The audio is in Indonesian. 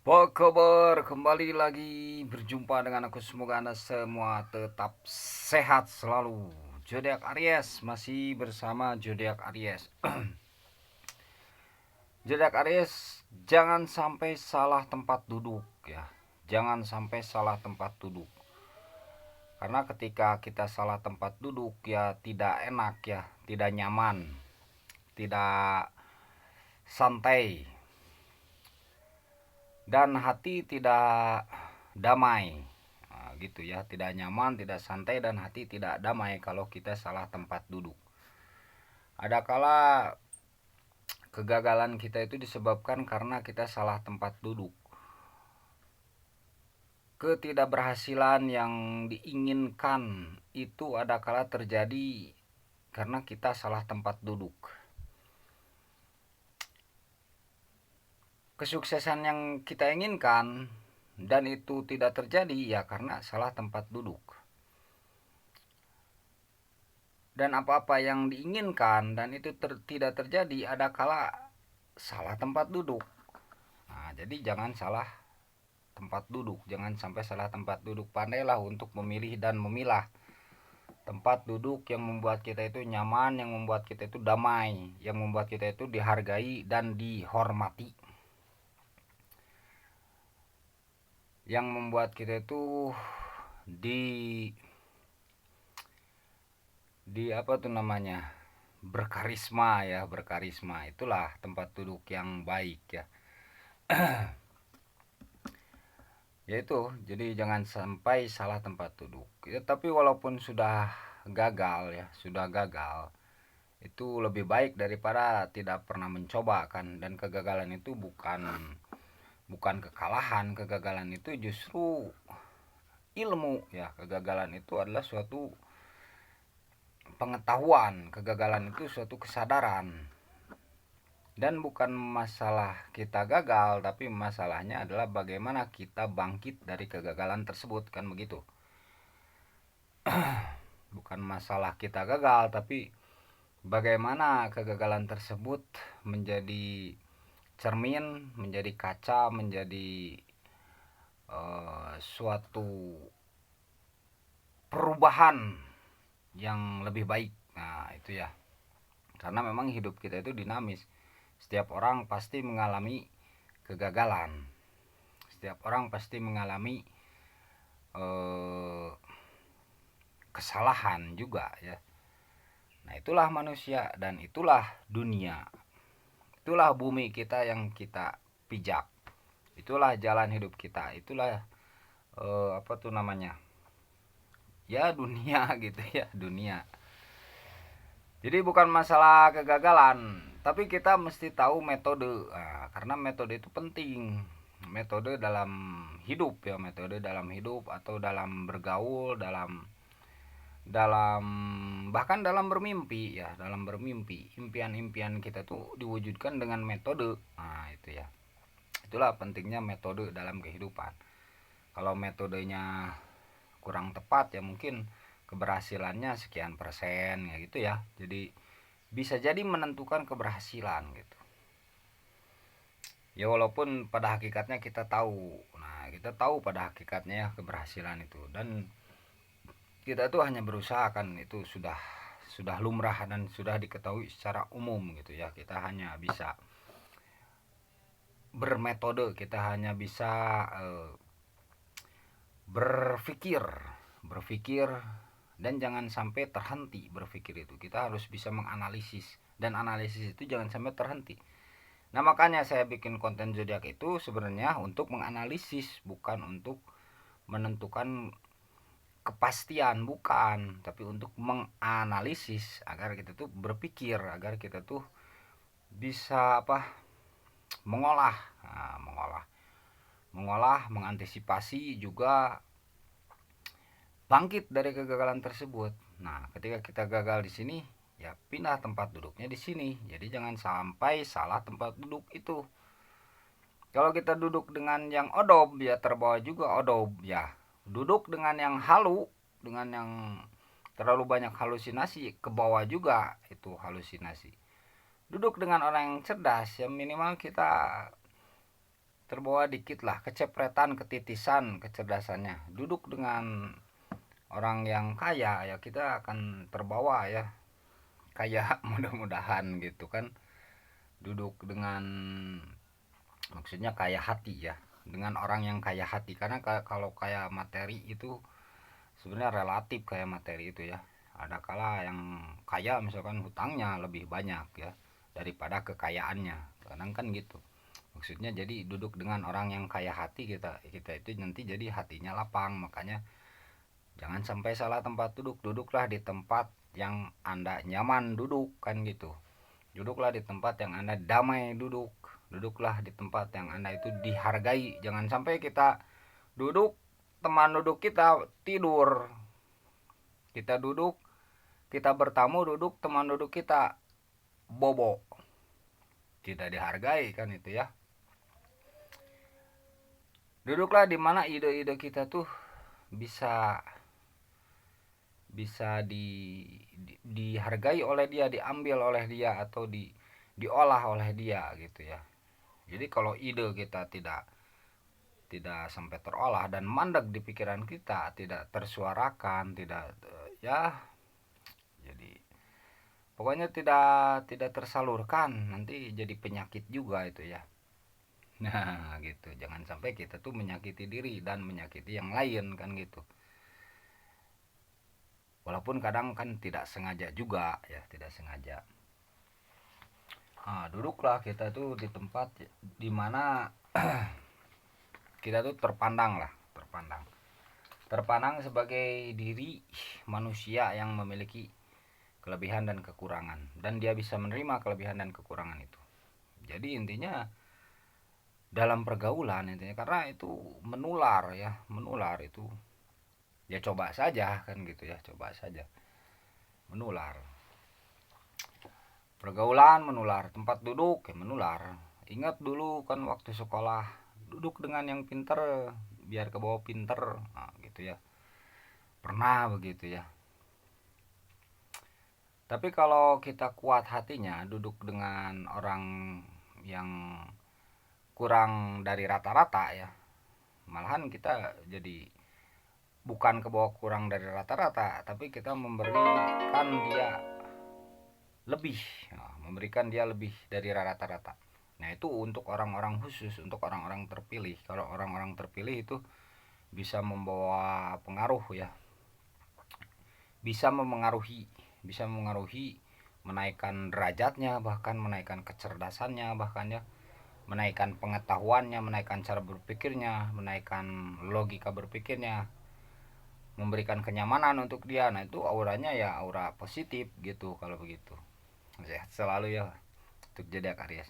Apa kabar? Kembali lagi berjumpa dengan aku. Semoga Anda semua tetap sehat selalu. Zodiak Aries masih bersama Zodiak Aries. Zodiak Aries, jangan sampai salah tempat duduk ya. Jangan sampai salah tempat duduk. Karena ketika kita salah tempat duduk ya tidak enak ya, tidak nyaman, tidak santai, dan hati tidak damai. Nah, gitu ya, tidak nyaman, tidak santai, dan hati tidak damai kalau kita salah tempat duduk. Ada kala kegagalan kita itu disebabkan karena kita salah tempat duduk. Ketidakberhasilan yang diinginkan itu ada kala terjadi karena kita salah tempat duduk. Kesuksesan yang kita inginkan dan itu tidak terjadi ya karena salah tempat duduk. Dan apa-apa yang diinginkan dan itu tidak terjadi ada kala salah tempat duduk. Nah, jadi jangan salah tempat duduk, jangan sampai salah tempat duduk. Pandailah untuk memilih dan memilah tempat duduk yang membuat kita itu nyaman, yang membuat kita itu damai, yang membuat kita itu dihargai dan dihormati, yang membuat kita itu di apa tuh namanya, berkarisma ya, berkarisma. Itulah tempat duduk yang baik ya. Yaitu jadi jangan sampai salah tempat duduk ya. Tapi walaupun sudah gagal ya, sudah gagal, itu lebih baik daripada tidak pernah mencoba kan. Dan kegagalan itu bukan kekalahan. Kegagalan itu justru ilmu ya. Kegagalan itu adalah suatu pengetahuan. Kegagalan itu suatu kesadaran. Dan bukan masalah kita gagal, tapi masalahnya adalah bagaimana kita bangkit dari kegagalan tersebut, kan begitu. Bukan masalah kita gagal, tapi bagaimana kegagalan tersebut menjadi cermin, menjadi kaca, menjadi suatu perubahan yang lebih baik. Nah itu ya, karena memang hidup kita itu dinamis. Setiap orang pasti mengalami kegagalan. Setiap orang pasti mengalami kesalahan juga ya. Nah itulah manusia dan itulah dunia. Itulah bumi kita yang kita pijak. Itulah jalan hidup kita. Itulah apa tuh namanya, ya dunia gitu ya, dunia. Jadi bukan masalah kegagalan, tapi kita mesti tahu metode. Nah, karena metode itu penting. Metode dalam hidup ya, metode dalam hidup atau dalam bergaul, dalam bahkan dalam bermimpi ya, dalam bermimpi. Impian-impian kita tuh diwujudkan dengan metode. Nah, itu ya. Itulah pentingnya metode dalam kehidupan. Kalau metodenya kurang tepat ya mungkin keberhasilannya sekian persen ya gitu ya. Jadi bisa jadi menentukan keberhasilan gitu. Ya walaupun pada hakikatnya kita tahu. Nah, kita tahu pada hakikatnya ya keberhasilan itu, dan kita tuh hanya berusaha kan, itu sudah lumrah dan sudah diketahui secara umum gitu ya. Kita hanya bisa bermetode, kita hanya bisa berpikir dan jangan sampai terhenti berpikir itu. Kita harus bisa menganalisis, dan analisis itu jangan sampai terhenti. Nah makanya saya bikin konten zodiak itu sebenarnya untuk menganalisis, bukan untuk menentukan kepastian, bukan, tapi untuk menganalisis agar kita tuh berpikir, agar kita tuh bisa apa, mengolah, nah, mengolah, mengantisipasi juga bangkit dari kegagalan tersebut. Nah, ketika kita gagal di sini, ya pindah tempat duduknya di sini. Jadi jangan sampai salah tempat duduk itu. Kalau kita duduk dengan yang odob, ya terbawa juga odob ya. Duduk dengan yang halu, dengan yang terlalu banyak halusinasi, ke bawah juga itu halusinasi. Duduk dengan orang yang cerdas, ya minimal kita terbawa dikit lah, kecepretan, ketitisan kecerdasannya. Duduk dengan orang yang kaya ya kita akan terbawa ya, kayak mudah-mudahan gitu kan. Duduk dengan, maksudnya kaya hati ya, dengan orang yang kaya hati. Karena kalau kaya materi itu sebenarnya relatif, kayak materi itu ya. Ada kala yang kaya misalkan hutangnya lebih banyak ya daripada kekayaannya, kadang kan gitu. Maksudnya jadi duduk dengan orang yang kaya hati, kita itu nanti jadi hatinya lapang. Makanya jangan sampai salah tempat duduk. Duduklah di tempat yang Anda nyaman duduk kan gitu. Duduklah di tempat yang Anda damai duduk. Duduklah di tempat yang Anda itu dihargai. Jangan sampai kita duduk, teman duduk kita tidur. Kita duduk, kita bertamu duduk, teman duduk kita bobo. Tidak dihargai kan itu ya. Duduklah di mana ide-ide kita tuh bisa dihargai oleh dia, diambil oleh dia, atau diolah oleh dia gitu ya. Jadi kalau ide kita tidak sampai terolah dan mandek di pikiran kita, tidak tersuarakan, tidak ya, jadi pokoknya tidak tersalurkan, nanti jadi penyakit juga itu ya. Nah gitu, jangan sampai kita tuh menyakiti diri dan menyakiti yang lain kan gitu. Walaupun kadang kan tidak sengaja juga ya, tidak sengaja. Nah, duduklah kita tuh di tempat dimana kita tuh terpandang sebagai diri manusia yang memiliki kelebihan dan kekurangan, dan dia bisa menerima kelebihan dan kekurangan itu. Jadi intinya dalam pergaulan intinya, karena itu menular itu ya, coba saja kan gitu ya, coba saja menular. Pergaulan menular, tempat duduk ya menular. Ingat dulu kan waktu sekolah, duduk dengan yang pinter biar ke bawah pinter, nah, gitu ya. Pernah begitu ya. Tapi kalau kita kuat hatinya, duduk dengan orang yang kurang dari rata-rata ya, malahan kita jadi bukan ke bawah kurang dari rata-rata, tapi kita memberikan dia lebih, memberikan dia lebih dari rata-rata. Nah itu untuk orang-orang khusus, untuk orang-orang terpilih. Kalau orang-orang terpilih itu bisa membawa pengaruh ya, bisa memengaruhi, menaikkan derajatnya, bahkan menaikkan kecerdasannya, bahkan ya menaikkan pengetahuannya, menaikkan cara berpikirnya, menaikkan logika berpikirnya, memberikan kenyamanan untuk dia. Nah itu auranya ya aura positif gitu kalau begitu. Sehat selalu ya untuk Zodiak Aries.